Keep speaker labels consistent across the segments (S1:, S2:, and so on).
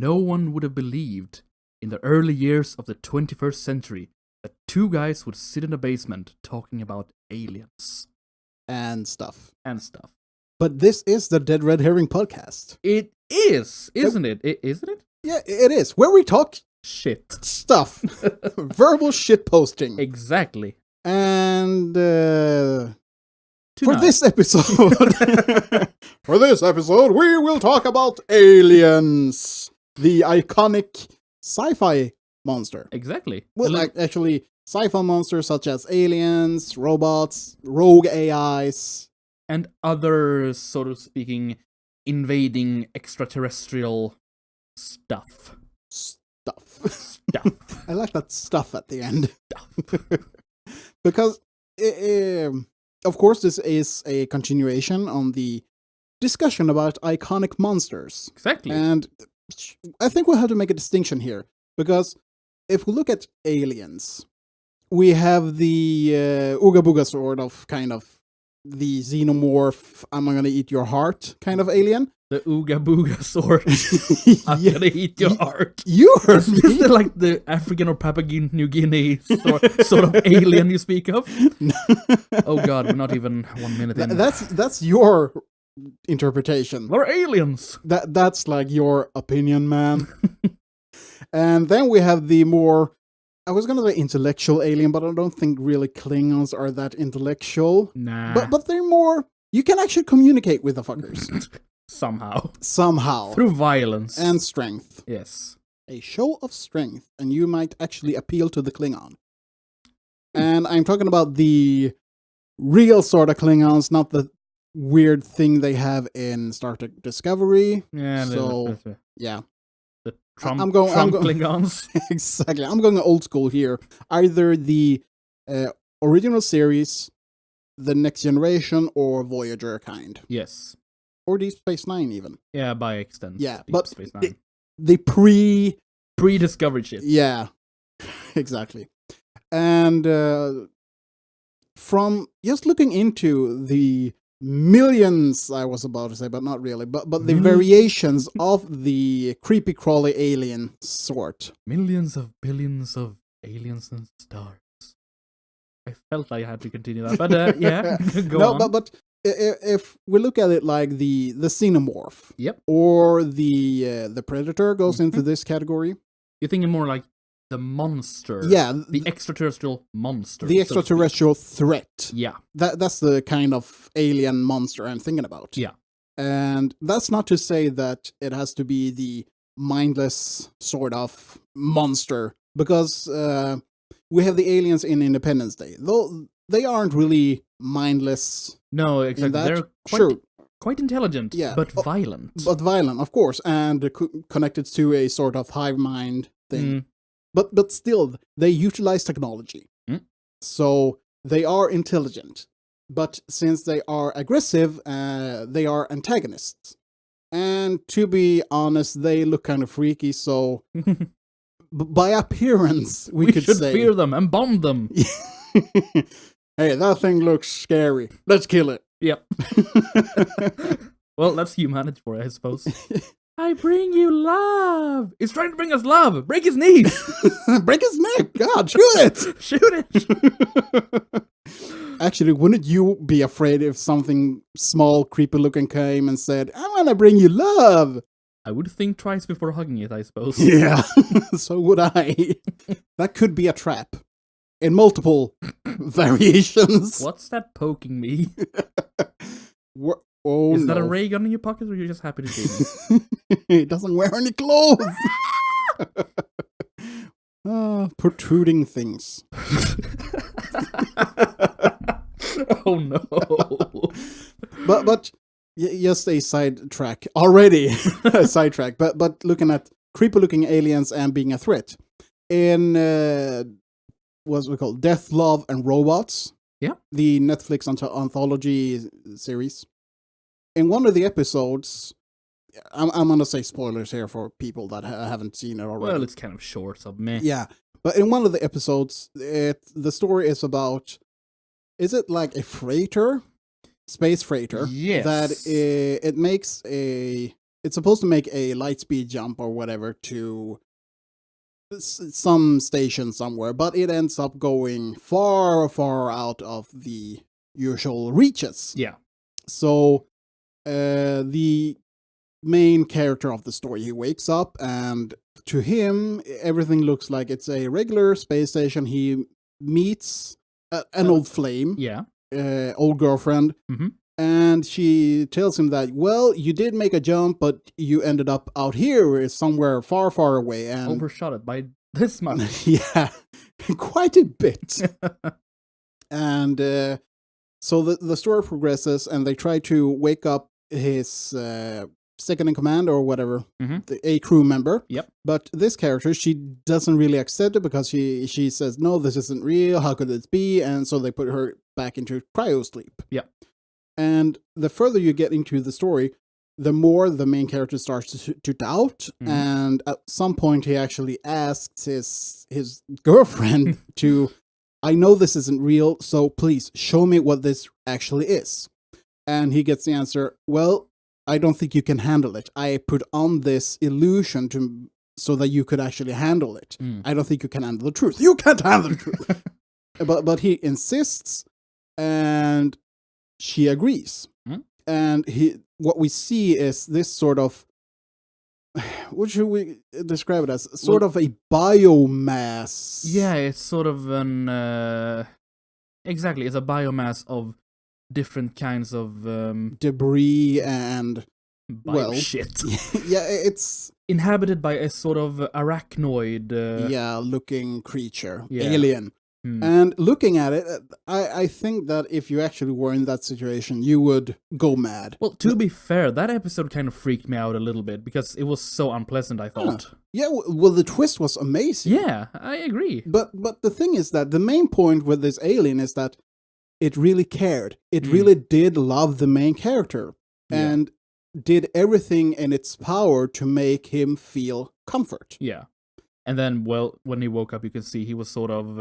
S1: no one would have believed in the early years of the 21st century that two guys would sit in a basement talking about aliens.
S2: And stuff. But this is the Dead Red Herring podcast.
S1: It is, isn't it? Isn't it?
S2: Yeah, it is. Where we talk
S1: shit
S2: stuff. Verbal shit posting.
S1: Exactly.
S2: And for this episode, we will talk about aliens. The iconic sci-fi monster.
S1: Exactly.
S2: Well, actually, sci-fi monsters such as aliens, robots, rogue AIs.
S1: And other, sort of speaking, invading extraterrestrial stuff.
S2: I like that stuff at the end. Because, of course, this is a continuation on the discussion about iconic monsters.
S1: Exactly.
S2: And I think we'll have to make a distinction here. Because if we look at aliens, we have the Ooga Booga sort of, kind of, the xenomorph, I'm gonna eat your heart kind of alien.
S1: The Ooga Booga sort. I'm gonna eat your heart.
S2: You heard me.
S1: Is this like the African or Papua New Guinea sort of alien you speak of? Oh god, we're not even 1 minute in.
S2: That's your interpretation.
S1: We're aliens.
S2: That's like your opinion, man. And then we have the more, I was gonna say intellectual alien, but I don't think really Klingons are that intellectual.
S1: Nah.
S2: But they're more, you can actually communicate with the fuckers. Somehow.
S1: Through violence.
S2: And strength.
S1: Yes.
S2: A show of strength, and you might actually appeal to the Klingon. And I'm talking about the real sort of Klingons, not the weird thing they have in Star Trek Discovery.
S1: Yeah.
S2: So, yeah.
S1: The Trump
S2: Klingons. Exactly. I'm going old school here. Either the original series, the Next Generation, or Voyager kind.
S1: Yes.
S2: Or Deep Space Nine, even.
S1: Yeah, by extent.
S2: Yeah,
S1: Deep
S2: but
S1: Space Nine.
S2: The
S1: pre-discovery ship.
S2: Yeah, exactly. And from just looking into the millions, I was about to say, but not really, but the variations of the creepy crawly alien sort.
S1: Millions of billions of aliens and stars. I felt like I had to continue that, but yeah, go on.
S2: But if we look at it like the xenomorph,
S1: yep,
S2: or the predator goes into this category.
S1: You're thinking more like the monster.
S2: Yeah.
S1: The extraterrestrial monster.
S2: The extraterrestrial threat.
S1: Yeah.
S2: That's the kind of alien monster I'm thinking about.
S1: Yeah.
S2: And that's not to say that it has to be the mindless sort of monster, because we have the aliens in Independence Day. Though they aren't really mindless.
S1: No, exactly. They're quite intelligent,
S2: yeah,
S1: but violent.
S2: But violent, of course, and connected to a sort of hive mind thing. But still, they utilize technology. So they are intelligent. But since they are aggressive, they are antagonists. And to be honest, they look kind of freaky, so by appearance, we could
S1: should
S2: say...
S1: fear them and bomb them.
S2: Hey, that thing looks scary. Let's kill it.
S1: Yep. Well, that's humanity for it, I suppose. I bring you love. It's trying to bring us love. Break his knees.
S2: Break his neck. God, shoot it.
S1: Shoot it.
S2: Actually, wouldn't you be afraid if something small, creepy looking came and said, I want to bring you love?
S1: I would think twice before hugging it, I suppose.
S2: Yeah, so would I. That could be a trap. In multiple variations.
S1: What's that poking me?
S2: Oh,
S1: is that a ray gun in your pocket, or are you just happy to see me?
S2: He doesn't wear any clothes. Protruding things.
S1: Oh no.
S2: But just a sidetrack already. A sidetrack. But looking at creepy looking aliens and being a threat. In what's we call Death, Love, and Robots.
S1: Yeah.
S2: The Netflix anthology series. In one of the episodes, I'm going to say spoilers here for people that haven't seen it already.
S1: Well, it's kind of short, so meh.
S2: Yeah. But in one of the episodes, the story is about, is it like a freighter? Space freighter.
S1: Yes.
S2: That it makes a it's supposed to make a light speed jump or whatever to some station somewhere, but it ends up going far, far out of the usual reaches.
S1: Yeah.
S2: So the main character of the story, he wakes up, and to him, everything looks like it's a regular space station. He meets an old flame, old girlfriend, and she tells him that, well, you did make a jump, but you ended up out here, somewhere far, far away, and
S1: overshot it by this much.
S2: Yeah, quite a bit. And so the story progresses, and they try to wake up his second in command or whatever, a crew member.
S1: Yep.
S2: But this character, she doesn't really accept it because she says, no, this isn't real. How could this be? And so they put her back into cryo sleep.
S1: Yep.
S2: And the further you get into the story, the more the main character starts to doubt. And at some point, he actually asks his girlfriend to, I know this isn't real, so please show me what this actually is. And he gets the answer, well, I don't think you can handle it. I put on this illusion so that you could actually handle it. I don't think you can handle the truth. You can't handle the truth. But he insists, and she agrees. And what we see is this sort of, what should we describe it as? Sort of a biomass.
S1: Yeah, it's sort of an... exactly, it's a biomass of different kinds of...
S2: debris and...
S1: shit.
S2: Yeah, it's...
S1: inhabited by a sort of arachnoid...
S2: looking creature. Alien. And looking at it, I think that if you actually were in that situation, you would go mad.
S1: Well, to be fair, that episode kind of freaked me out a little bit, because it was so unpleasant, I thought.
S2: Yeah, well, the twist was amazing.
S1: Yeah, I agree.
S2: But the thing is that the main point with this alien is that it really cared. It really did love the main character. And did everything in its power to make him feel comfort.
S1: Yeah. And then, well, when he woke up, you could see he was sort of,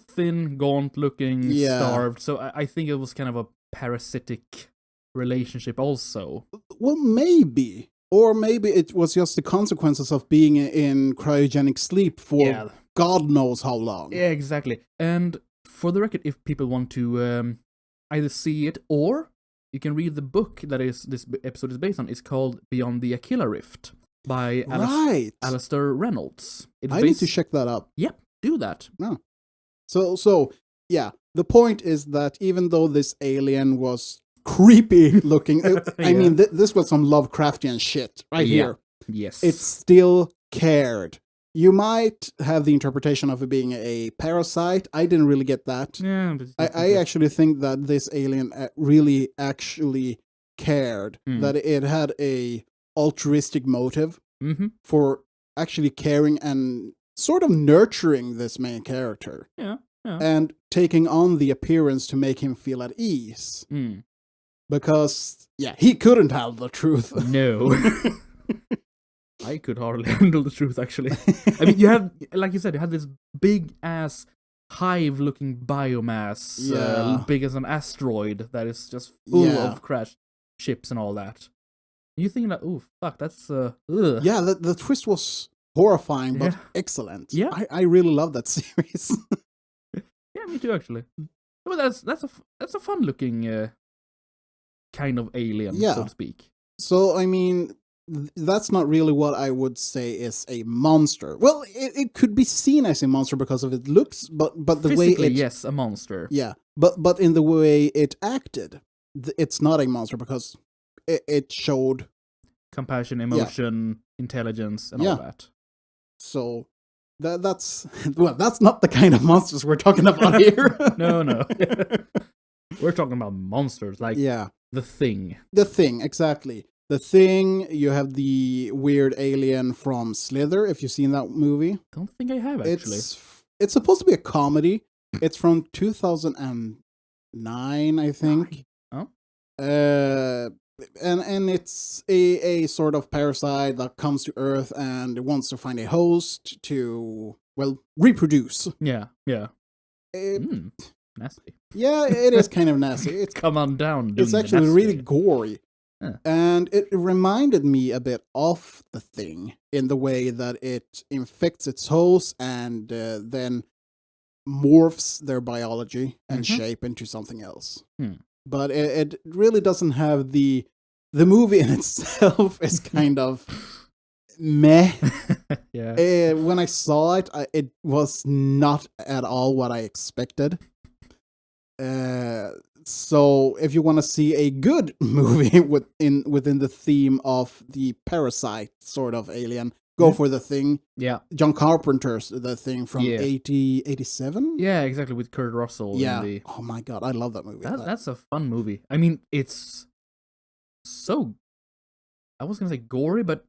S1: thin, gaunt-looking, starved. So I think it was kind of a parasitic relationship also.
S2: Well, maybe. Or maybe it was just the consequences of being in cryogenic sleep for God knows how long.
S1: Yeah, exactly. And for the record, if people want to either see it or you can read the book that this episode is based on, it's called Beyond the Aquila Rift. By Alastair Reynolds.
S2: I need to check that up.
S1: Yep, do that.
S2: No. So, yeah, the point is that even though this alien was creepy looking, I mean, this was some Lovecraftian shit here.
S1: Yes.
S2: It still cared. You might have the interpretation of it being a parasite. I didn't really get that.
S1: Yeah,
S2: I actually think that this alien really actually cared, that it had a altruistic motive for actually caring and sort of nurturing this main character.
S1: Yeah.
S2: And taking on the appearance to make him feel at ease. Because, he couldn't handle the truth.
S1: No. I could hardly handle the truth, actually. I mean, you have, like you said, you had this big-ass hive-looking biomass, big as an asteroid, that is just full of crashed ships and all that. You think that, oh, fuck, that's, ugh.
S2: Yeah, the twist was horrifying, but excellent.
S1: Yeah.
S2: I really love that series.
S1: Yeah, me too, actually. But that's a fun-looking kind of alien, so to speak.
S2: So, I mean, that's not really what I would say is a monster. Well, it could be seen as a monster because of its looks, but the
S1: physically,
S2: way it...
S1: yes, a monster.
S2: Yeah, but in the way it acted, it's not a monster because... It showed
S1: compassion, emotion, intelligence, and all that.
S2: So that's not the kind of monsters we're talking about here.
S1: No. We're talking about monsters like the Thing.
S2: The Thing, exactly. The Thing. You have the weird alien from Slither. If you've seen that movie,
S1: Don't think I have actually.
S2: It's supposed to be a comedy. It's from 2009, I think.
S1: Oh.
S2: And it's a sort of parasite that comes to Earth and wants to find a host to, reproduce.
S1: Yeah. Nasty.
S2: Yeah, it is kind of nasty.
S1: Come on down.
S2: It's actually really gory. And it reminded me a bit of The Thing in the way that it infects its host and then morphs their biology and shape into something else. But it really doesn't have the movie in itself is kind of meh.
S1: Yeah.
S2: When I saw it, it was not at all what I expected. So if you want to see a good movie within the theme of the parasite sort of alien, go for The Thing.
S1: Yeah.
S2: John Carpenter's The Thing from 87?
S1: Yeah, exactly, with Kurt Russell.
S2: Yeah. Oh my god, I love that movie.
S1: That's a fun movie. I mean, it's so... I was going to say gory, but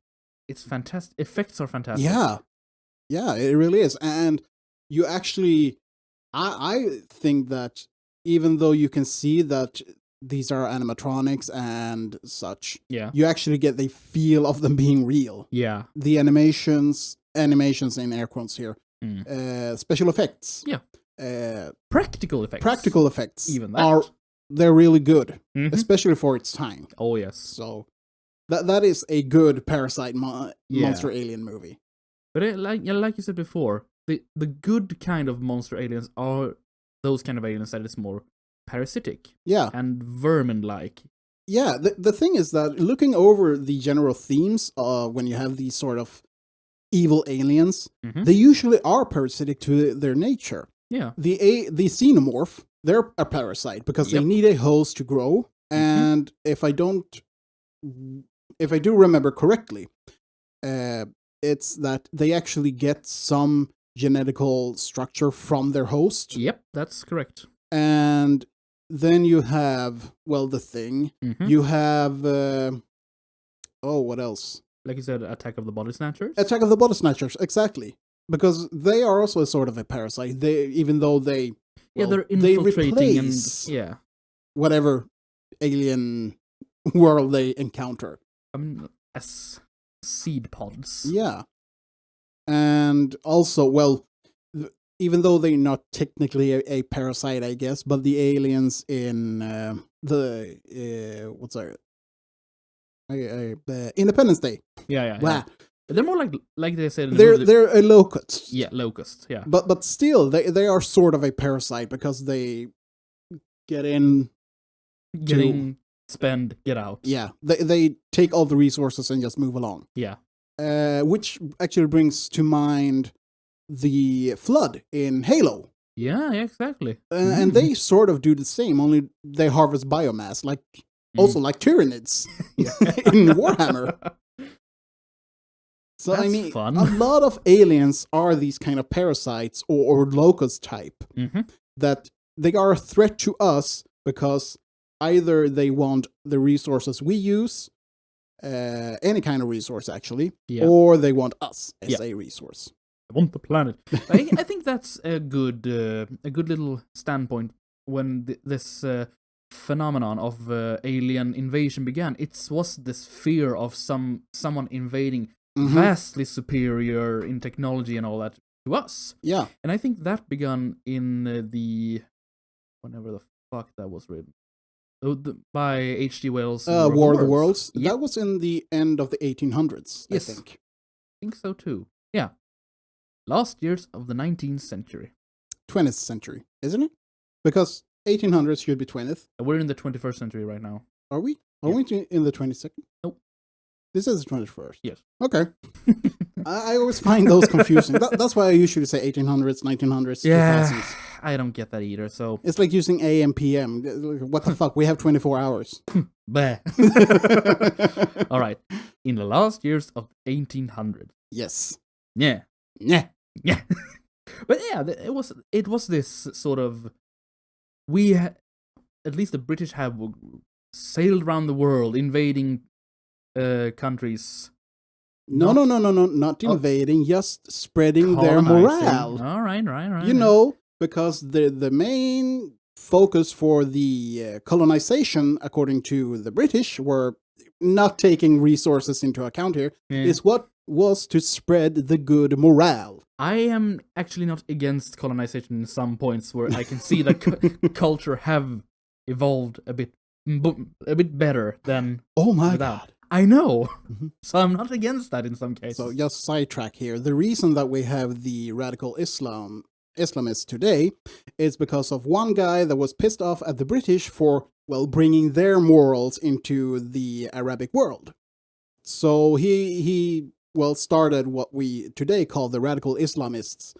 S1: it's fantastic. Effects are fantastic.
S2: Yeah. Yeah, it really is. And you actually... I think that even though you can see that these are animatronics and such, you actually get the feel of them being real.
S1: Yeah.
S2: The animations in air quotes here, special effects.
S1: Yeah. Practical effects.
S2: Even
S1: that.
S2: They're really good, especially for its time.
S1: Oh, yes.
S2: So that is a good parasite monster alien movie.
S1: But like you said before, the good kind of monster aliens are those kind of aliens that is more parasitic.
S2: Yeah.
S1: And vermin-like.
S2: Yeah, the thing is that looking over the general themes, when you have these sort of evil aliens, they usually are parasitic to their nature.
S1: Yeah.
S2: The xenomorph, they're a parasite because they need a host to grow. And if I do remember correctly, it's that they actually get some genetical structure from their host.
S1: Yep, that's correct.
S2: And then you have, The Thing. You have, what else?
S1: Like you said, Attack of the Body Snatchers?
S2: Attack of the Body Snatchers, exactly. Because they are also a sort of a parasite. Even though they're
S1: infiltrating
S2: and whatever alien world they encounter.
S1: I mean, as seed pods.
S2: Yeah. And also, even though they're not technically a parasite, I guess, but the aliens in Independence Day.
S1: Yeah. They're more like they said.
S2: They're a locust.
S1: Yeah, locust. Yeah.
S2: But still, they are sort of a parasite because they get in,
S1: spend, get out.
S2: Yeah, they take all the resources and just move along.
S1: Yeah.
S2: Which actually brings to mind the flood in Halo.
S1: Yeah, exactly.
S2: And they sort of do the same, only they harvest biomass, like Tyranids in Warhammer. So
S1: that's fun.
S2: A lot of aliens are these kind of parasites or locust type that they are a threat to us because either they want the resources we use, any kind of resource actually, or they want us as a resource.
S1: I want the planet. I think that's a good little standpoint when this phenomenon of alien invasion began. It was this fear of someone invading vastly superior in technology and all that to us.
S2: Yeah.
S1: And I think that began in whenever the fuck that was written. By H.G. Wells'
S2: War of the Worlds.
S1: Yep.
S2: That was in the end of the 1800s,
S1: yes.
S2: I think.
S1: I think so too. Yeah. Last years of the 19th century.
S2: 20th century, isn't it? Because 1800s should be 20th.
S1: We're in the 21st century right now.
S2: Are we? Are we in the 22nd?
S1: Nope.
S2: This is the 21st.
S1: Yes.
S2: Okay. I always find those confusing. That's why I usually say 1800s, 1900s, 2000s.
S1: I don't get that either, so...
S2: It's like using AM, PM. What the fuck? We have 24 hours.
S1: Bah. All right. In the last years of 1800.
S2: Yes.
S1: Yeah.
S2: Yeah.
S1: Yeah. But yeah, it was this sort of... at least the British have sailed around the world, invading countries.
S2: No, not invading, just spreading their morale.
S1: All right.
S2: You know, because the main focus for the colonization, according to the British, were not taking resources into account here, is what was to spread the good morale.
S1: I am actually not against colonization in some points where I can see that culture have evolved a bit a bit better than
S2: Oh my
S1: without.
S2: god.
S1: I know.
S2: Mhm.
S1: So I'm not against that in some cases.
S2: So just sidetrack here. The reason that we have the radical Islamists today is because of one guy that was pissed off at the British for, well, bringing their morals into the Arabic world. So he started what we today call the radical Islamists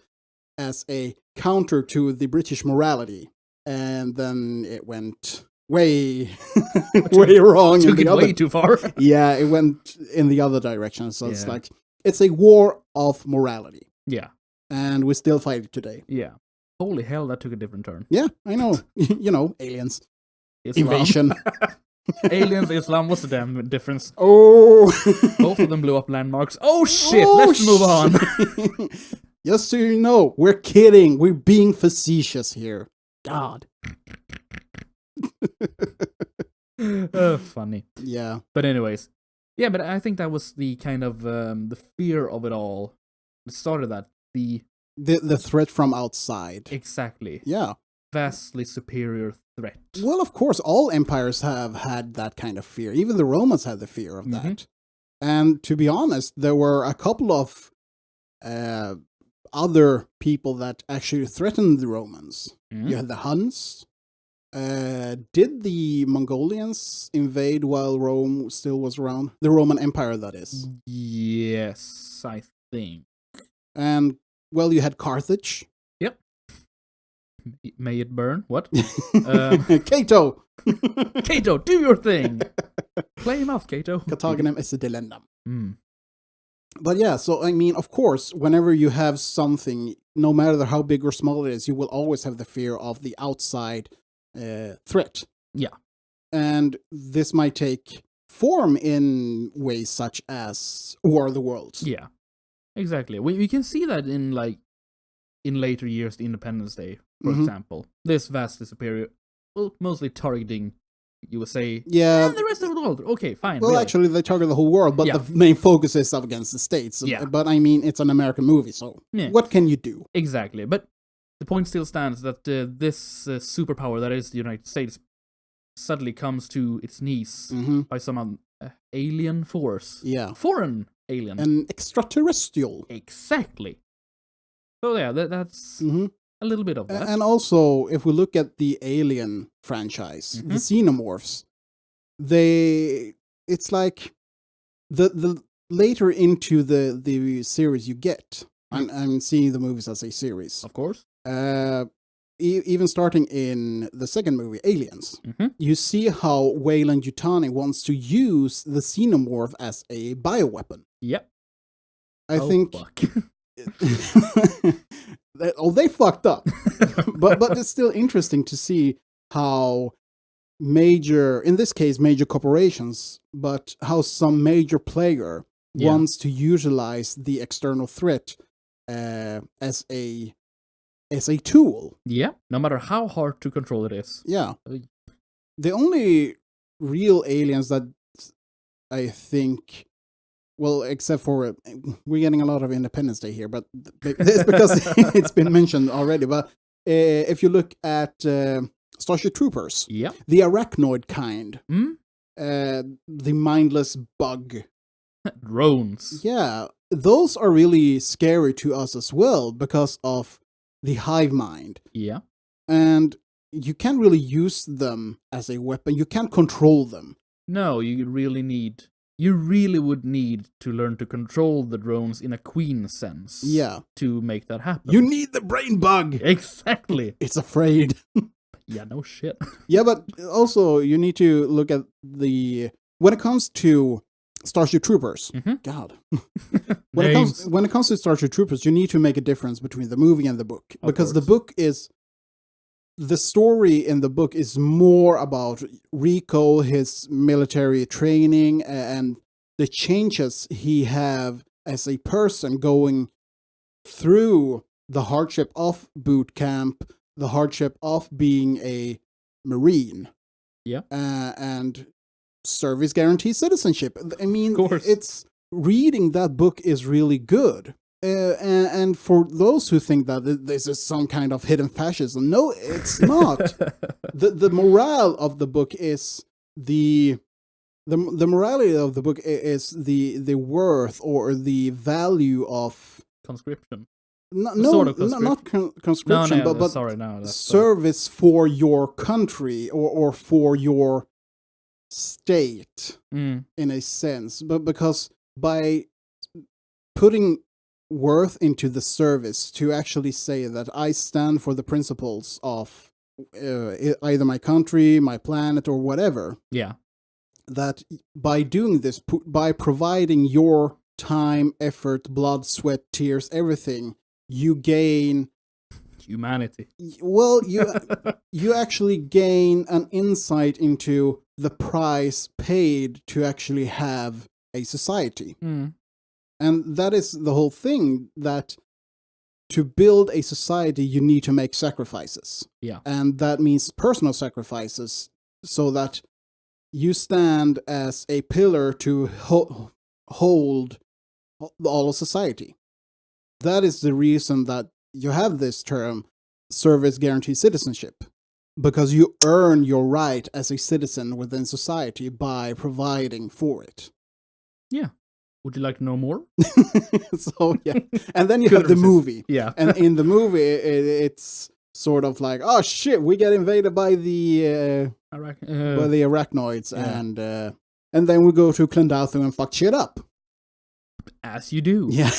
S2: as a counter to the British morality. And then it went way wrong
S1: Took it way too far.
S2: Yeah, it went in the other direction. So it's
S1: Yeah.
S2: like, it's a war of morality.
S1: Yeah.
S2: And we still fight it today.
S1: Yeah. Holy hell, that took a different turn.
S2: Yeah, I know. You know, aliens.
S1: Islam.
S2: Invasion.
S1: Aliens, Islam, what's the damn difference?
S2: Oh!
S1: Both of them blew up landmarks. Oh shit, let's move on.
S2: Just so you know, we're kidding. We're being facetious here. God.
S1: Funny.
S2: Yeah.
S1: But anyways. Yeah, but I think that was the kind of the fear of it all. It started that.
S2: The threat from outside.
S1: Exactly.
S2: Yeah.
S1: Vastly superior threat.
S2: Well, of course, all empires have had that kind of fear. Even the Romans had the fear of that. And to be honest, there were a couple of other people that actually threatened the Romans. You had the Huns. Did the Mongolians invade while Rome still was around? The Roman Empire, that is.
S1: Yes, I think.
S2: And, well, you had Carthage.
S1: Yep. May it burn? What?
S2: Cato!
S1: Cato, do your thing! Play him off, Cato.
S2: Kataganem is a delendam.
S1: Mm.
S2: But yeah, so I mean, of course, whenever you have something, no matter how big or small it is, you will always have the fear of the outside threat.
S1: Yeah.
S2: And this might take form in ways such as War of the Worlds.
S1: Yeah. Exactly. We can see that in later years, the Independence Day, for example. This vastly superior, well, mostly targeting USA and the rest of the world. Okay, fine.
S2: Well,
S1: really.
S2: actually, they target the whole world, but the main focus is up against the States.
S1: Yeah.
S2: But I mean, it's an American movie, so what can you do?
S1: Exactly. But the point still stands that this superpower that is the United States suddenly comes to its knees by some alien force.
S2: Yeah.
S1: Foreign alien.
S2: An extraterrestrial.
S1: Exactly. So yeah, that's a little bit of that.
S2: And also, if we look at the Alien franchise, the Xenomorphs, it's like the later into the series you get. I'm seeing the movies as a series.
S1: Of course.
S2: Even starting in the second movie, Aliens, you see how Weyland-Yutani wants to use the Xenomorph as a bioweapon.
S1: Yep.
S2: I think...
S1: Fuck.
S2: they fucked up. but it's still interesting to see how in this case, major corporations, but how some major player wants to utilize the external threat as a tool.
S1: Yeah, no matter how hard to control it is.
S2: Yeah. The only real aliens that I think, well, except for, we're getting a lot of Independence Day here, but it's because it's been mentioned already. But if you look at Starship Troopers, the arachnoid kind, the mindless bug.
S1: Drones.
S2: Yeah, those are really scary to us as well because of the hive mind.
S1: Yeah.
S2: And you can't really use them as a weapon. You can't control them.
S1: No, you really would need to learn to control the drones in a queen sense.
S2: Yeah.
S1: To make that happen.
S2: You need the brain bug.
S1: Exactly.
S2: It's afraid.
S1: Yeah, no shit.
S2: Yeah, but also you need to look at when it comes to Starship Troopers. God. When it comes to Starship Troopers, you need to make a difference between the movie and the book. Because the story in the book is more about Rico, his military training, and the changes he have as a person going through the hardship of boot camp, the hardship of being a Marine.
S1: Yeah.
S2: And service guaranteed citizenship. I mean,
S1: of course.
S2: It's reading that book is really good. And for those who think that this is some kind of hidden fascism, no, it's not. The morale of the book is the morality of the book is the worth or the value of
S1: conscription.
S2: not conscription, but service for your country or for your state in a sense. But because by putting worth into the service to actually say that I stand for the principles of either my country, my planet, or whatever.
S1: Yeah.
S2: That by doing this, by providing your time, effort, blood, sweat, tears, everything, you gain
S1: humanity.
S2: Well, you actually gain an insight into the price paid to actually have a society. And that is the whole thing, that to build a society, you need to make sacrifices.
S1: Yeah.
S2: And that means personal sacrifices, so that you stand as a pillar to hold all of society. That is the reason that you have this term, service guaranteed citizenship, because you earn your right as a citizen within society by providing for it.
S1: Yeah. Would you like to know more?
S2: So, yeah. And then you have the movie.
S1: Yeah.
S2: And in the movie, it's sort of like, oh shit, we get invaded by the arachnoids, yeah. And then we go to Clondalton and fuck shit up.
S1: As you do.
S2: Yeah.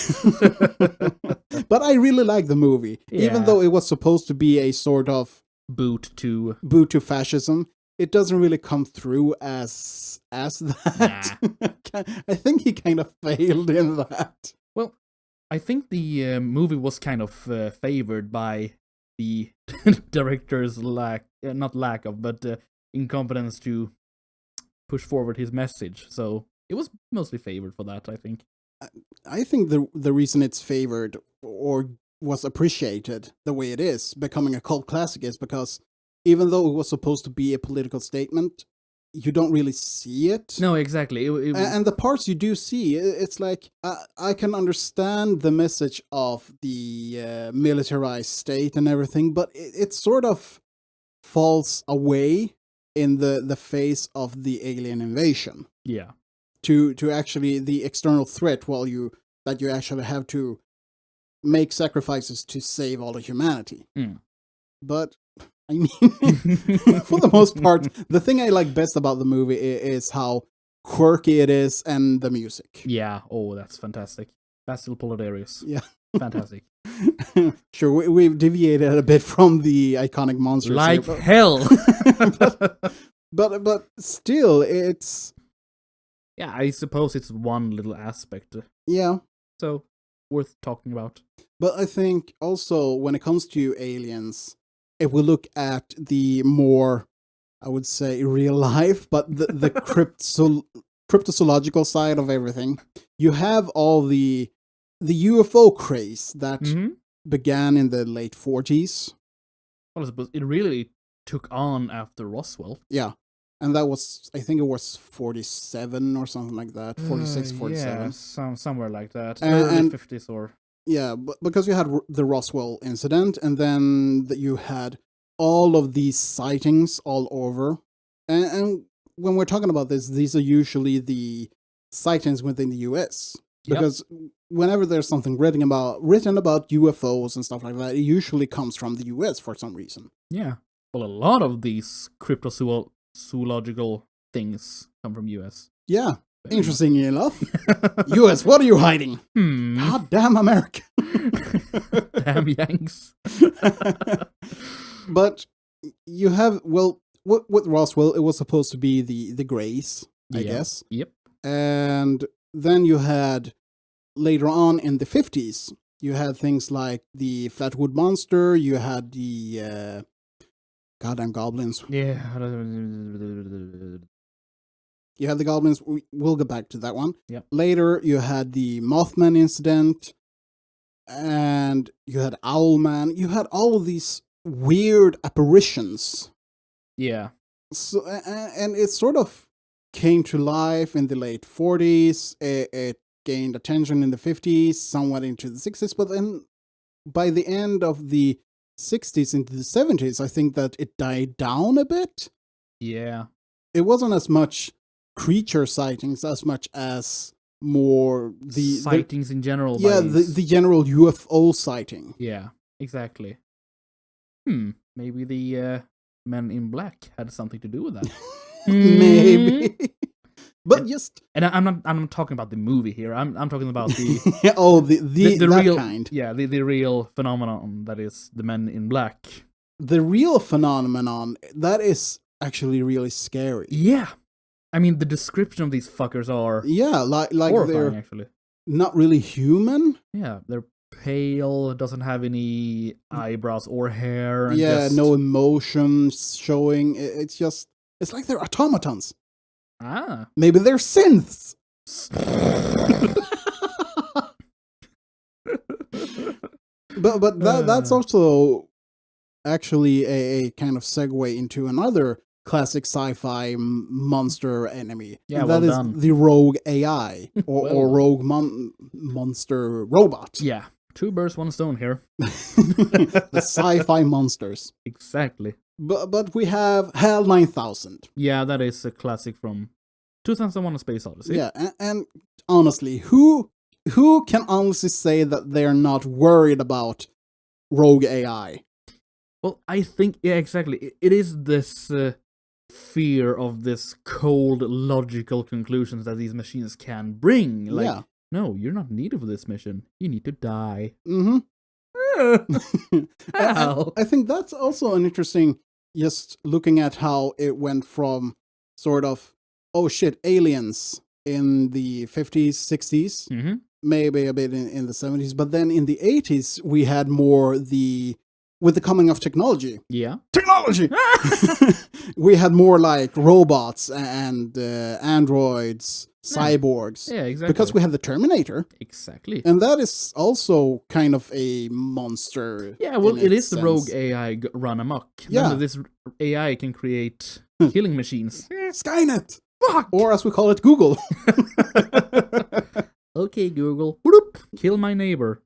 S2: But I really like the movie. Yeah. Even though it was supposed to be a sort of
S1: boot to
S2: fascism, it doesn't really come through as that. Nah. I think he kind of failed in that.
S1: Well, I think the movie was kind of favored by the director's incompetence to push forward his message. So it was mostly favored for that, I think.
S2: I think the reason it's favored or was appreciated the way it is, becoming a cult classic, is because even though it was supposed to be a political statement, you don't really see it.
S1: No, exactly.
S2: And the parts you do see, it's like, I can understand the message of the militarized state and everything, but it sort of falls away in the face of the alien invasion.
S1: Yeah.
S2: To actually the external threat, that you actually have to make sacrifices to save all of humanity. But I mean, for the most part, the thing I like best about the movie is how quirky it is and the music.
S1: Yeah. Oh, that's fantastic. Basil Poledarius.
S2: Yeah.
S1: Fantastic.
S2: Sure, we've deviated a bit from the iconic monsters.
S1: Like here, hell.
S2: but still, it's...
S1: Yeah, I suppose it's one little aspect.
S2: Yeah.
S1: So, worth talking about.
S2: But I think also, when it comes to aliens, if we look at the more, I would say, real life, but the cryptozoological side of everything, you have all the UFO craze that began in the late 40s.
S1: Well, I suppose it really took on after Roswell.
S2: Yeah. And that was, I think it was 47 or something like that. 46, 47.
S1: Yeah, somewhere like that. Early 50s or...
S2: Yeah, because you had the Roswell incident, and then you had all of these sightings all over. And when we're talking about this, these are usually the sightings within the US. Because whenever there's something written about UFOs and stuff like that, it usually comes from the US for some reason.
S1: Yeah. Well, a lot of these cryptozoological things come from US.
S2: Yeah. Interestingly enough. US, what are you hiding? God damn America.
S1: Damn Yanks.
S2: But you have, well, with Roswell, it was supposed to be the Greys, I guess.
S1: Yep.
S2: And then you had, later on in the 50s, you had things like the Flatwood Monster, you had the goddamn goblins.
S1: Yeah.
S2: You had the goblins. We'll get back to that one.
S1: Yep.
S2: Later, you had the Mothman incident, and you had Owlman. You had all of these weird apparitions.
S1: Yeah.
S2: So, and it sort of came to life in the late 40s. It gained attention in the 50s, somewhat into the 60s, but then by the end of the 60s into the 70s, I think that it died down a bit.
S1: Yeah.
S2: it wasn't as much creature sightings as much as more the
S1: sightings in general.
S2: Yeah, the general UFO sighting.
S1: Yeah, exactly. Maybe the Men in Black had something to do with that.
S2: Maybe. But
S1: I'm not talking about the movie here. I'm talking about the
S2: the that
S1: real
S2: kind.
S1: Yeah, the real phenomenon that is the Men in Black.
S2: The real phenomenon that is actually really scary.
S1: Yeah, I mean the description of these fuckers are
S2: like
S1: horrifying,
S2: they're
S1: actually.
S2: not really human.
S1: Yeah, they're pale, doesn't have any eyebrows or hair. And
S2: no emotions showing. It's like they're automatons. Maybe they're synths. but that's also actually a kind of segue into another classic sci-fi monster enemy.
S1: Yeah,
S2: and that is
S1: done.
S2: The rogue AI or rogue monster robot.
S1: Yeah, 2 birds, 1 stone here.
S2: The sci-fi monsters.
S1: Exactly.
S2: But we have HAL 9000.
S1: Yeah, that is a classic from 2001: A Space Odyssey.
S2: Yeah, and honestly, who can honestly say that they're not worried about rogue AI?
S1: Well, I think, yeah, exactly. It is this fear of this cold, logical conclusions that these machines can bring. Like, no, you're not needed for this mission. You need to die.
S2: Mm-hmm. I think that's also an interesting, just looking at how it went from sort of, oh shit, aliens in the 50s, 60s, maybe a bit in the 70s, but then in the 80s, we had more with the coming of technology.
S1: Yeah.
S2: Technology! We had more like robots and androids, cyborgs.
S1: Yeah, exactly.
S2: Because we had the Terminator.
S1: Exactly.
S2: And that is also kind of a monster.
S1: Yeah, well, it is the rogue AI run amok.
S2: Yeah.
S1: Remember, this AI can create killing machines.
S2: Skynet!
S1: Fuck!
S2: Or as we call it, Google.
S1: Okay, Google. Boop, kill my neighbor.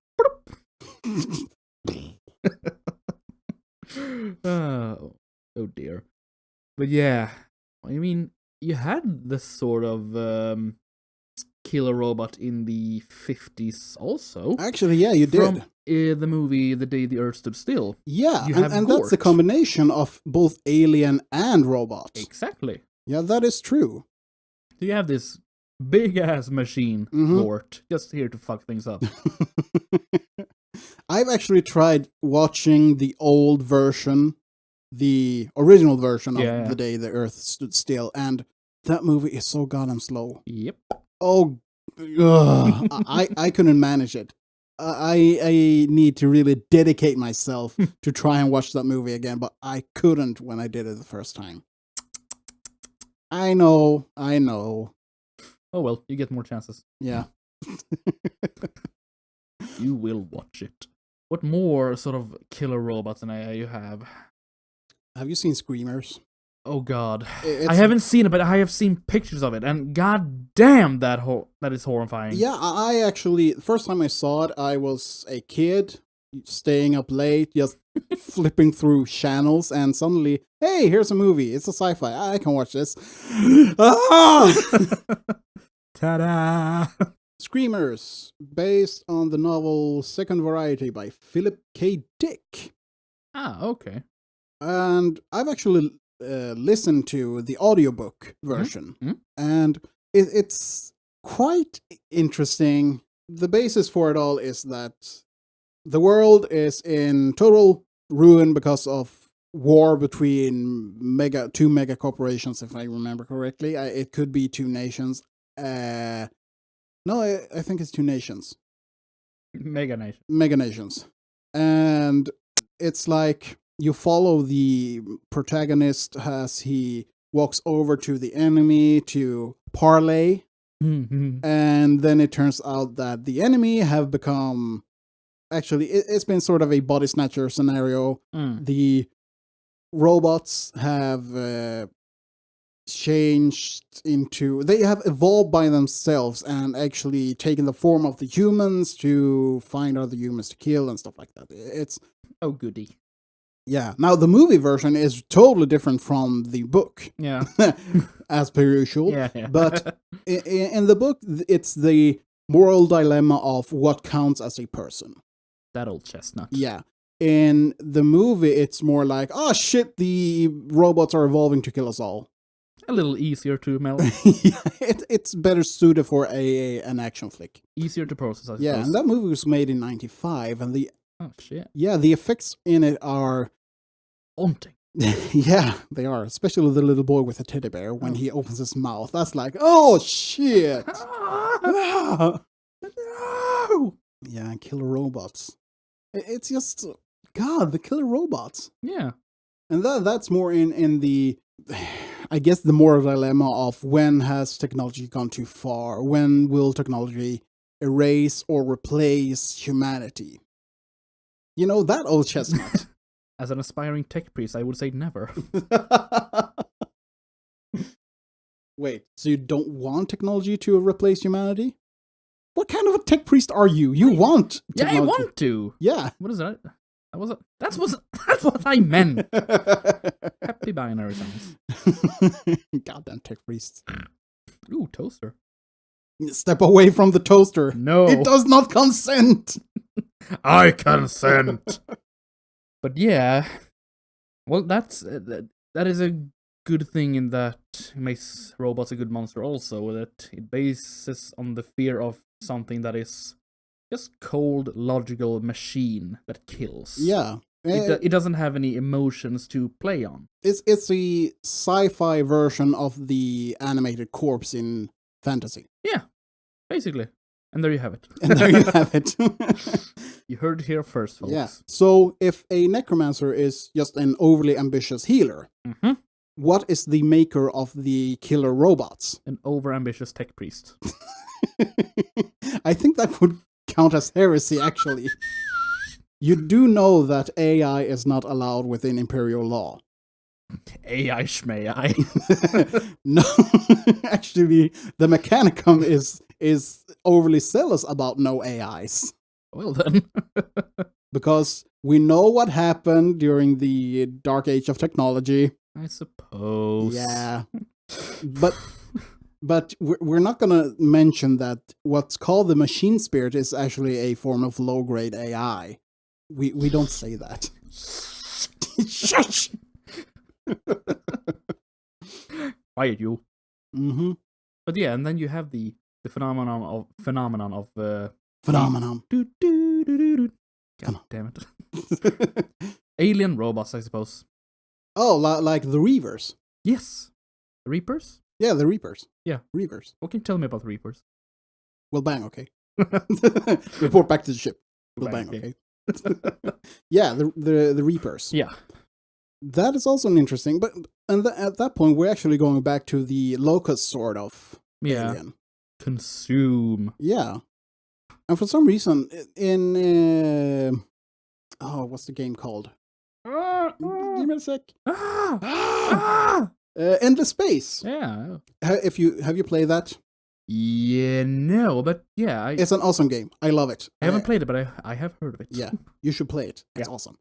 S1: Oh dear. But yeah, I mean, you had this sort of killer robot in the 50s also.
S2: Actually, yeah, you did.
S1: From the movie The Day the Earth Stood Still.
S2: Yeah, and that's a combination of both alien and robot.
S1: Exactly.
S2: Yeah, that is true.
S1: So you have this big-ass machine, Gort, just here to fuck things up.
S2: I've actually tried watching the old version, the original version of The Day the Earth Stood Still, and that movie is so goddamn slow.
S1: Yep.
S2: Oh, I couldn't manage it. I need to really dedicate myself to try and watch that movie again, but I couldn't when I did it the first time. I know.
S1: Oh well, you get more chances.
S2: Yeah.
S1: You will watch it. What more sort of killer robots and AI you have?
S2: Have you seen Screamers?
S1: Oh god. I haven't seen it, but I have seen pictures of it, and god damn that is horrifying.
S2: Yeah, I actually, the first time I saw it, I was a kid, staying up late, just flipping through channels, and suddenly, hey, here's a movie. It's a sci-fi. I can watch this. Ah!
S1: Ta-da!
S2: Screamers, based on the novel Second Variety by Philip K. Dick.
S1: Ah, okay.
S2: And I've actually listened to the audiobook version, and it's quite interesting. The basis for it all is that the world is in total ruin because of war between two mega corporations, if I remember correctly. It could be 2 nations. No, I think it's 2 nations.
S1: Mega
S2: nations. And it's like you follow the protagonist as he walks over to the enemy to parley. And then it turns out that the enemy have become... Actually, it's been sort of a body snatcher scenario. The robots have changed into... They have evolved by themselves and actually taken the form of the humans to find other humans to kill and stuff like that. It's...
S1: Oh, goody.
S2: Yeah. Now the movie version is totally different from the book.
S1: Yeah.
S2: As per usual.
S1: Yeah.
S2: But in the book, it's the moral dilemma of what counts as a person.
S1: That old chestnut.
S2: Yeah. In the movie, it's more like, oh shit, the robots are evolving to kill us all.
S1: A little easier to melt.
S2: Yeah, it's better suited for an action flick.
S1: Easier to process, I suppose.
S2: Yeah, and that movie was made in 95, and
S1: oh shit.
S2: Yeah, the effects in it are
S1: haunting.
S2: Yeah, they are. Especially the little boy with the teddy bear when he opens his mouth. That's like, oh shit!
S1: No!
S2: Yeah, killer robots. It's just God, the killer robots.
S1: Yeah,
S2: and that's more in the, I guess, the moral dilemma of when has technology gone too far? When will technology erase or replace humanity? You know, that old chestnut.
S1: As an aspiring tech priest, I would say never.
S2: Wait, so you don't want technology to replace humanity? What kind of a tech priest are you? You want technology.
S1: Yeah, I want to.
S2: Yeah.
S1: What is that? That's what I meant. Happy binary sounds.
S2: Goddamn tech priests.
S1: Ooh, toaster.
S2: Step away from the toaster.
S1: No.
S2: It does not consent.
S1: I consent. But yeah, well, that is a good thing in that it makes robots a good monster also, that it bases on the fear of something that is just cold, logical machine that kills.
S2: Yeah.
S1: It doesn't have any emotions to play on.
S2: It's the sci-fi version of the animated corpse in fantasy.
S1: Yeah, basically. And there you have it.
S2: And there you have it.
S1: You heard it here first, folks.
S2: Yeah. So if a necromancer is just an overly ambitious healer, what is the maker of the killer robots?
S1: An overambitious tech priest.
S2: I think that would count as heresy, actually. You do know that AI is not allowed within Imperial law.
S1: AI schmai.
S2: No, actually, the Mechanicum is overly zealous about no AIs.
S1: Well then.
S2: Because we know what happened during the dark age of technology.
S1: I suppose.
S2: Yeah. But we're not going to mention that what's called the machine spirit is actually a form of low-grade AI. We don't say that. Shush!
S1: Quiet you.
S2: Mm-hmm.
S1: But yeah, and then you have the phenomenon of
S2: Phenomenon.
S1: God damn it. Alien robots, I suppose.
S2: Oh, like the Reavers.
S1: Yes. The Reapers?
S2: Yeah, the Reapers.
S1: Yeah.
S2: Reavers.
S1: What can you tell me about the Reapers?
S2: Well, bang, okay. Report back to the ship. Well, bang, okay. Yeah, the Reapers.
S1: Yeah.
S2: That is also an interesting, at that point, we're actually going back to the locust sort of alien.
S1: Consume.
S2: Yeah. And for some reason, in what's the game called? Give me a sec. Endless Space.
S1: Yeah.
S2: Have you played that?
S1: Yeah, no, but yeah.
S2: It's an awesome game. I love it.
S1: I haven't played it, but I have heard of it.
S2: Yeah, you should play it. It's awesome.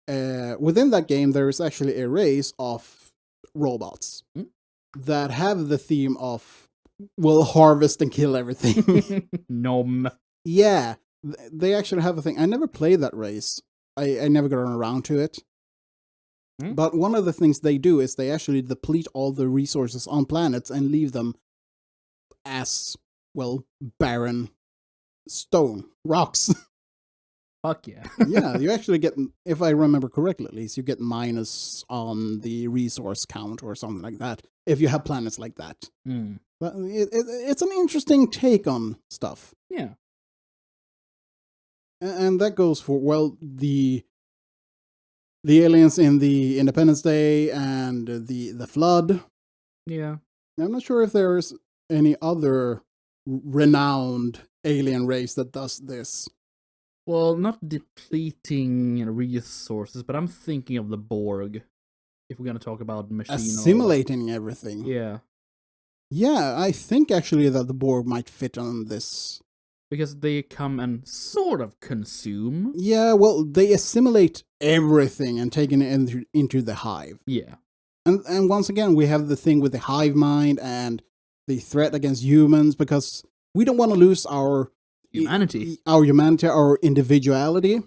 S2: Within that game, there is actually a race of robots that have the theme of, well, harvest and kill everything.
S1: Nom.
S2: Yeah, they actually have a thing. I never played that race. I never got around to it. But one of the things they do is they actually deplete all the resources on planets and leave them as, well, barren rocks.
S1: Fuck yeah.
S2: Yeah, you actually get, if I remember correctly at least, you get minus on the resource count or something like that, if you have planets like that. But it's an interesting take on stuff.
S1: Yeah.
S2: And that goes for, well, the aliens in the Independence Day and the Flood.
S1: Yeah.
S2: I'm not sure if there's any other renowned alien race that does this.
S1: Well, not depleting resources, but I'm thinking of the Borg. If we're going to talk about machine.
S2: Assimilating everything.
S1: Yeah.
S2: Yeah, I think actually that the Borg might fit on this
S1: Because they come and sort of consume.
S2: Yeah, well, they assimilate everything and take it into the hive.
S1: Yeah.
S2: And once again, we have the thing with the hive mind and the threat against humans, because we don't want to lose our
S1: humanity,
S2: our individuality.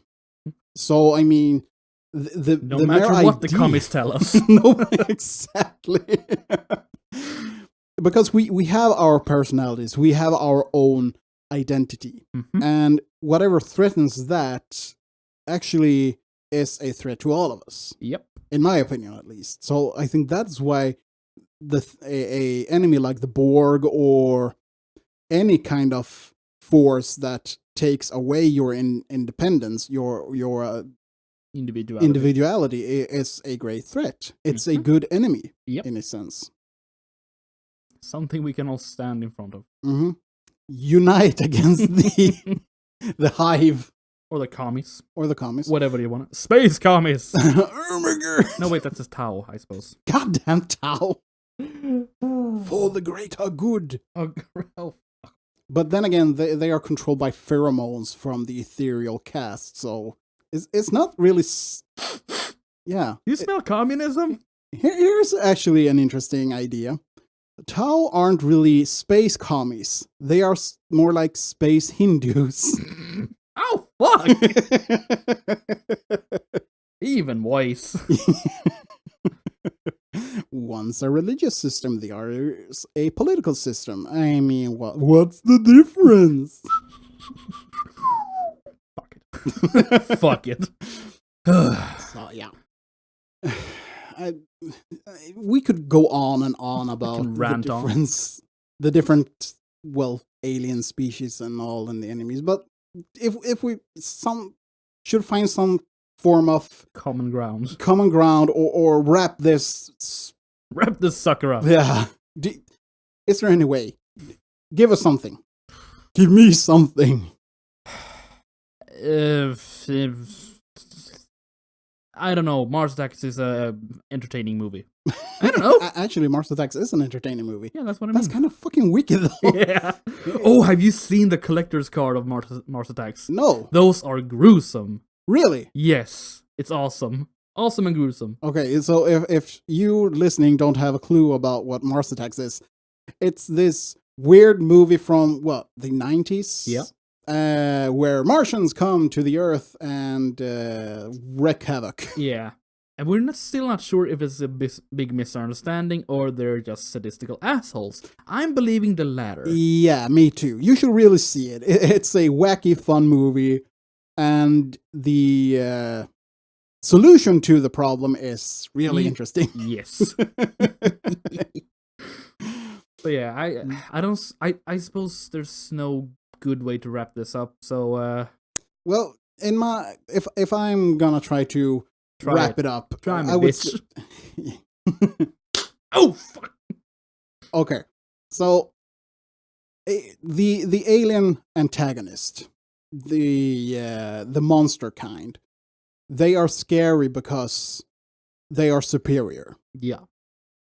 S2: So, I mean,
S1: no matter what the commies tell us.
S2: No, exactly. Because we have our personalities, we have our own identity, and whatever threatens that actually is a threat to all of us.
S1: Yep.
S2: In my opinion, at least. So I think that's why a enemy like the Borg or any kind of force that takes away your independence, your individuality is a great threat. It's a good enemy, in a sense.
S1: Something we can all stand in front of.
S2: Unite against the hive.
S1: Or the commies.
S2: Whatever you want.
S1: Space commies!
S2: Oh my god!
S1: No, wait, that's a Tau, I suppose.
S2: Goddamn Tau! For the greater good.
S1: Oh.
S2: But then again, they are controlled by pheromones from the ethereal cast, so it's not really... Yeah.
S1: You smell communism?
S2: Here's actually an interesting idea. Tau aren't really space commies. They are more like space Hindus.
S1: Oh, fuck! Even worse.
S2: One's a religious system, the other is a political system. I mean, what's the difference?
S1: Fuck it. Fuck it.
S2: So, yeah. We could go on and on about the different, well, alien species and all, and the enemies, but if we should find some form of
S1: common ground
S2: or wrap this
S1: sucker up.
S2: Yeah. Is there any way? Give us something. Give me something.
S1: I don't know. Mars Attacks is a entertaining movie. I don't know.
S2: Actually, Mars Attacks is an entertaining movie.
S1: Yeah, that's what I mean.
S2: That's kind of fucking wicked, though.
S1: Yeah. Oh, have you seen the collector's card of Mars Attacks?
S2: No.
S1: Those are gruesome.
S2: Really?
S1: Yes. It's awesome. Awesome and gruesome.
S2: Okay, so if you listening don't have a clue about what Mars Attacks is, it's this weird movie from, the 90s?
S1: Yeah.
S2: Where Martians come to the Earth and wreak havoc.
S1: Yeah. And we're still not sure if it's a big misunderstanding or they're just sadistical assholes. I'm believing the latter.
S2: Yeah, me too. You should really see it. It's a wacky, fun movie. And the solution to the problem is really interesting.
S1: Yes. But yeah, I suppose there's no good way to wrap this up. So
S2: well, if I'm gonna try to wrap it up,
S1: I would oh fuck.
S2: Okay, so the alien antagonist, the monster kind, they are scary because they are superior.
S1: Yeah.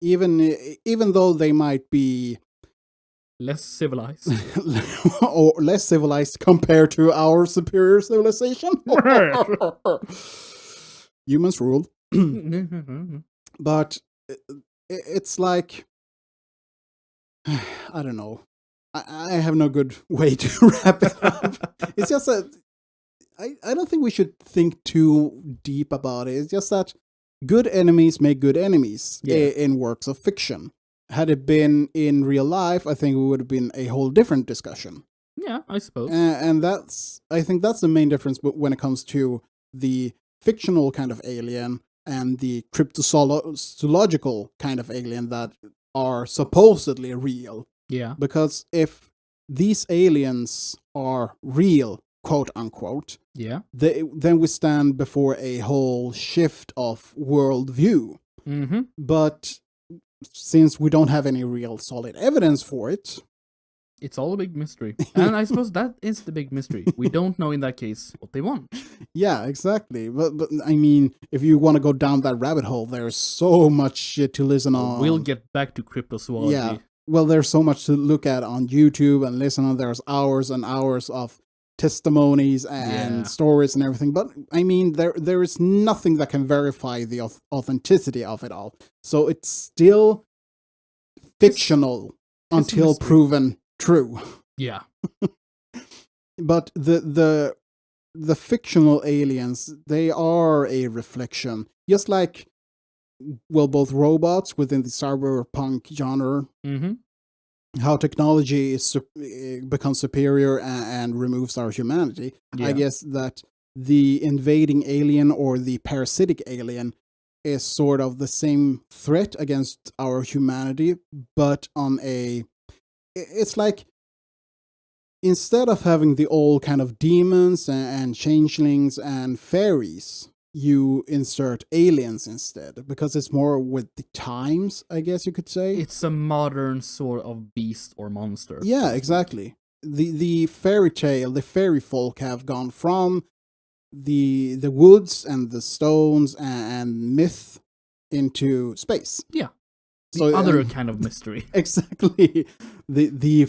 S2: Even though they might be
S1: less civilized.
S2: Or less civilized compared to our superior civilization. Humans rule. But it's like, I don't know. I have no good way to wrap it up. It's just that I don't think we should think too deep about it. It's just that good enemies make good enemies in works of fiction. Had it been in real life, I think it would have been a whole different discussion.
S1: Yeah, I suppose.
S2: And I think that's the main difference when it comes to the fictional kind of alien and the cryptozoological kind of alien that are supposedly real.
S1: Yeah.
S2: Because if these aliens are real, quote unquote, then we stand before a whole shift of worldview.
S1: Mm-hmm.
S2: But since we don't have any real solid evidence for it,
S1: it's all a big mystery. And I suppose that is the big mystery. We don't know in that case what they want.
S2: Yeah, exactly. But I mean, if you want to go down that rabbit hole, there's so much shit to listen on.
S1: We'll get back to cryptozoology.
S2: Yeah. well, there's so much to look at on YouTube and listen on. There's hours and hours of testimonies and stories and everything. But I mean, there is nothing that can verify the authenticity of it all. So it's still fictional until proven true.
S1: Yeah.
S2: But the fictional aliens, they are a reflection, just like, well, both robots within the cyberpunk genre, how technology becomes superior and removes our humanity. I guess that the invading alien or the parasitic alien is sort of the same threat against our humanity, but on it's like, instead of having the old kind of demons and changelings and fairies, you insert aliens instead, because it's more with the times, I guess you could say.
S1: It's a modern sort of beast or monster.
S2: Yeah, exactly. The fairy tale, the fairy folk have gone from the woods and the stones and myth into space.
S1: Yeah. The other kind of mystery.
S2: Exactly. The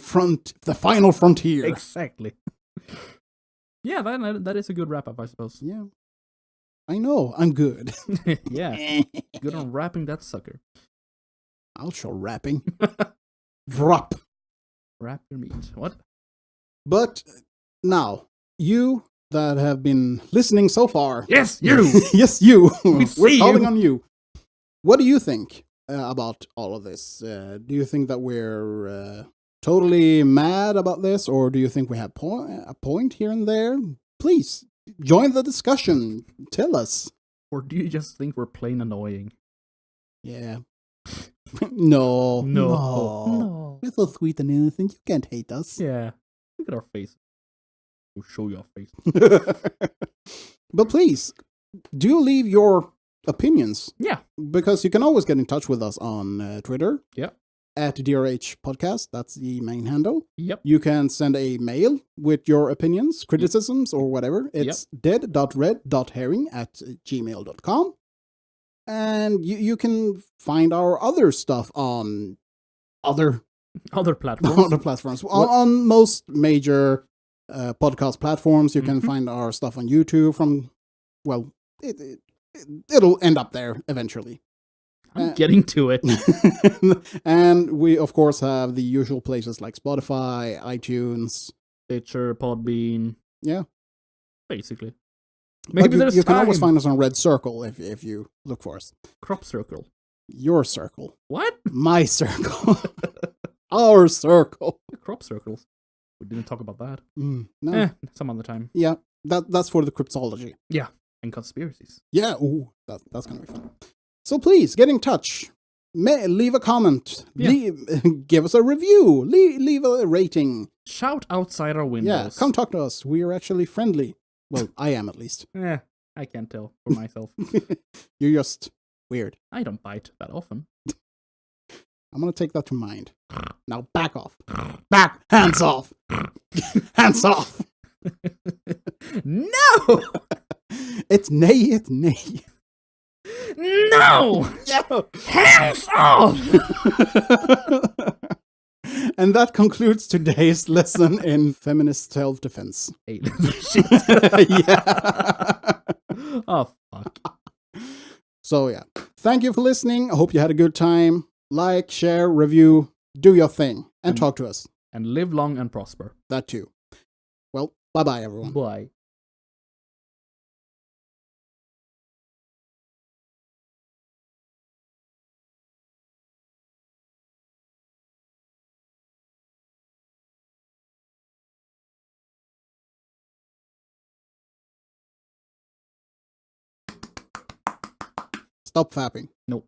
S2: final frontier.
S1: Exactly. Yeah, that is a good wrap up, I suppose.
S2: Yeah. I know, I'm good.
S1: Yeah. Good on wrapping that sucker.
S2: I'll show wrapping. Wrap
S1: your meat. What?
S2: But now, you that have been listening so far.
S1: Yes, you!
S2: Yes, you! We're calling
S1: you.
S2: on you. What do you think about all of this? Do you think that we're totally mad about this, or do you think we have a point here and there? Please, join the discussion. Tell us.
S1: Or do you just think we're plain annoying?
S2: Yeah. No. We're so sweet and innocent. You can't hate us.
S1: Yeah. Look at our face. We'll show you our face.
S2: But please, do leave your opinions.
S1: Yeah.
S2: Because you can always get in touch with us on Twitter.
S1: Yeah.
S2: At DRH Podcast. That's the main handle.
S1: Yep.
S2: You can send a mail with your opinions, criticisms, or whatever. It's dead.red.herring@gmail.com. And you can find our other stuff on other
S1: platforms.
S2: Other platforms. On most major podcast platforms. You can find our stuff on YouTube from, well, it'll end up there eventually.
S1: I'm getting to it.
S2: And we, of course, have the usual places like Spotify, iTunes,
S1: Stitcher, Podbean.
S2: Yeah.
S1: Basically.
S2: Maybe you can always find us on Red Circle if you look for us.
S1: Crop Circle.
S2: Your circle.
S1: What?
S2: My circle. Our circle.
S1: Crop circles. We didn't talk about that.
S2: No.
S1: Some other time.
S2: Yeah, that's for the cryptology.
S1: Yeah, and conspiracies.
S2: Yeah, ooh, that's gonna be fun. So please, get in touch. Leave a comment.
S1: Yeah.
S2: Give us a review. Leave a rating.
S1: Shout outside our windows.
S2: Yeah, come talk to us. We are actually friendly. Well, I am at least.
S1: I can't tell for myself.
S2: You're just weird.
S1: I don't bite that often.
S2: I'm gonna take that to mind. Now back off. Back! Hands off! Hands off!
S1: No!
S2: It's nay.
S1: No!
S2: Yeah.
S1: Hands off!
S2: And that concludes today's lesson in feminist self-defense.
S1: Shit.
S2: Yeah.
S1: Oh, fuck.
S2: So, yeah. Thank you for listening. I hope you had a good time. Like, share, review, do your thing, and talk to us.
S1: And live long and prosper.
S2: That too. Well, bye-bye, everyone.
S1: Bye.
S2: Stop fapping.
S1: Nope.